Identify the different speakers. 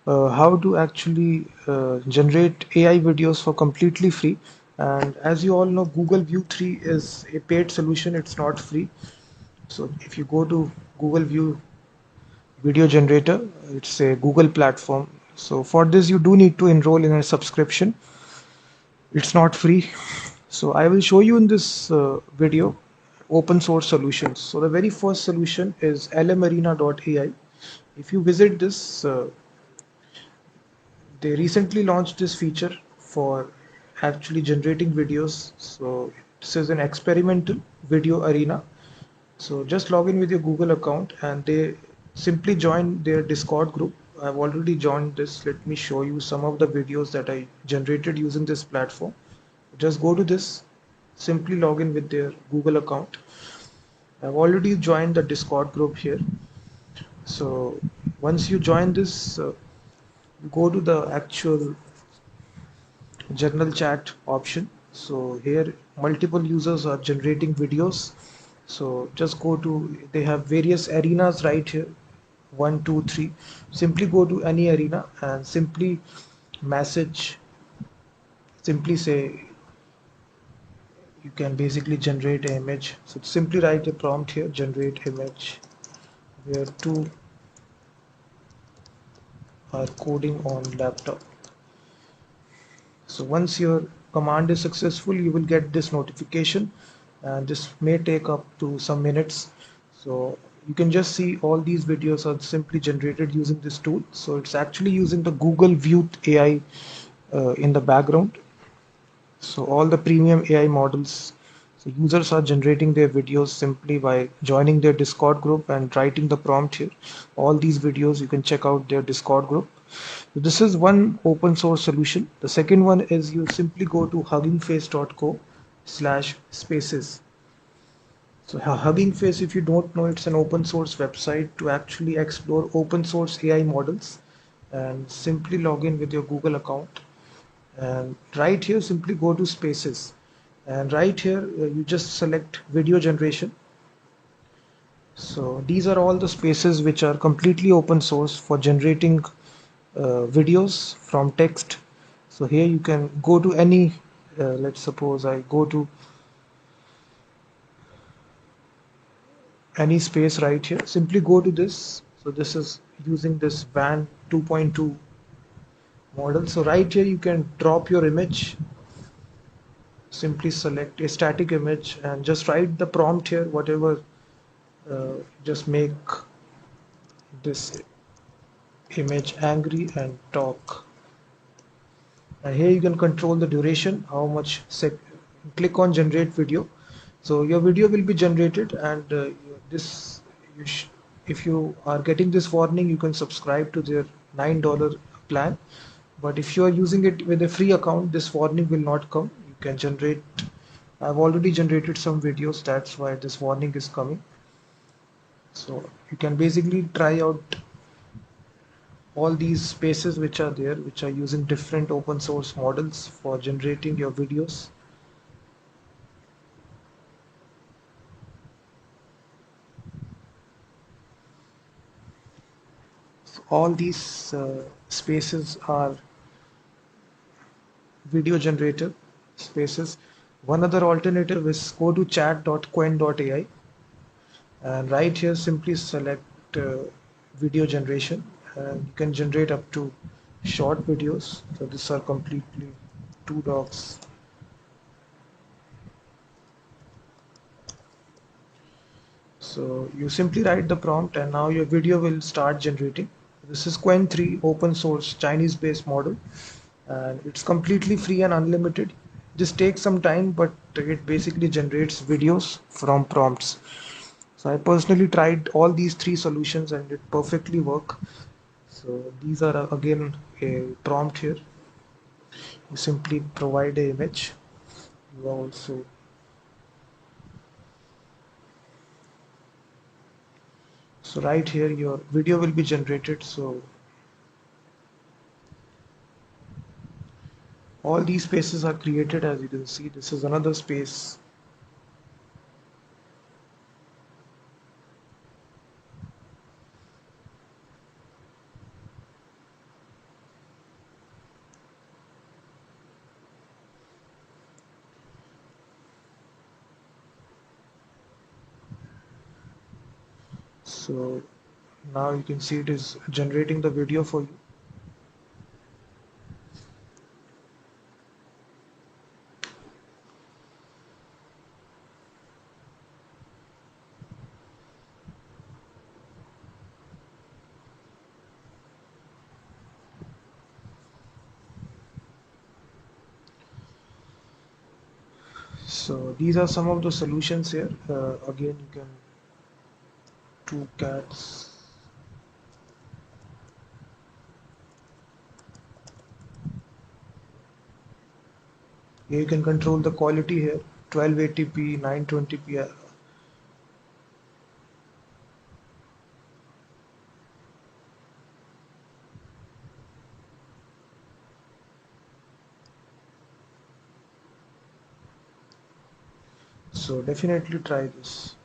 Speaker 1: how to actually generate AI videos for completely free. And as you all know, Google View 3 is a paid solution, it's not free. So if you go to Google View video generator, it's a Google platform. So for this, you do need to enroll in a subscription. It's not free. So I will show you in this video open source solutions. So the very first solution is lmarena.ai. If you visit this, they recently launched this feature for actually generating videos. So this is an experimental video arena. So just log in with your Google account and they simply join their Discord group. I've already joined this. Let me show you some of the videos that I generated using this platform. Just go to this, simply log in with their Google account. I've already joined the Discord group here. So once you join this, go to the actual general chat option. So here multiple users are generating videos. So just go to, they have various arenas right here, 1, 2, 3. Simply go to any arena and simply message, simply say you can basically generate an image. So simply write a prompt here, generate image where two are coding on laptop. So once your command is successful, you will get this notification and this may take up to some minutes. So you can just see all these videos are simply generated using this tool. So it's actually using the Google View AI in the background. So all the premium AI models, so users are generating their videos simply by joining their Discord group and writing the prompt here. All these videos you can check out their Discord group. So this is one open source solution. The second one is you simply go to huggingface.co/spaces. So Hugging Face, if you don't know, it's an open source website to actually explore open source AI models, and simply log in with your Google account. And right here, simply go to Spaces. And right here, you just select video generation. So these are all the spaces which are completely open source for generating videos from text. So here you can go to any, let's suppose I go to any space right here, simply go to this. So this is using this van 2.2 model. So right here you can drop your image, simply select a static image and just write the prompt here, whatever, just make this image angry and talk. And here you can control the duration, how much click on generate video. So your video will be generated and this you if you are getting this warning, you can subscribe to their $9 plan. But if you are using it with a free account, this warning will not come. You can generate, I've already generated some videos, that's why this warning is coming. So you can basically try out all these spaces which are there, which are using different open source models for generating your videos. So all these spaces are video generator spaces. One other alternative is go to chat.quen.ai and right here simply select video generation, and you can generate up to short videos. So these are completely two dogs. So you simply write the prompt and now your video will start generating. This is Quen 3 open source Chinese based model and it's completely free and unlimited. This takes some time, but it basically generates videos from prompts. So I personally tried all these three solutions and it perfectly work. So these are again a prompt here. You simply provide a image. You also, so right here your video will be generated. So all these spaces are created, as you can see. This is another space. So now you can see it is generating the video for you. So these are some of the solutions here. Again, you can two cats. Here you can control the quality here, 1280p, 920p. So definitely try this.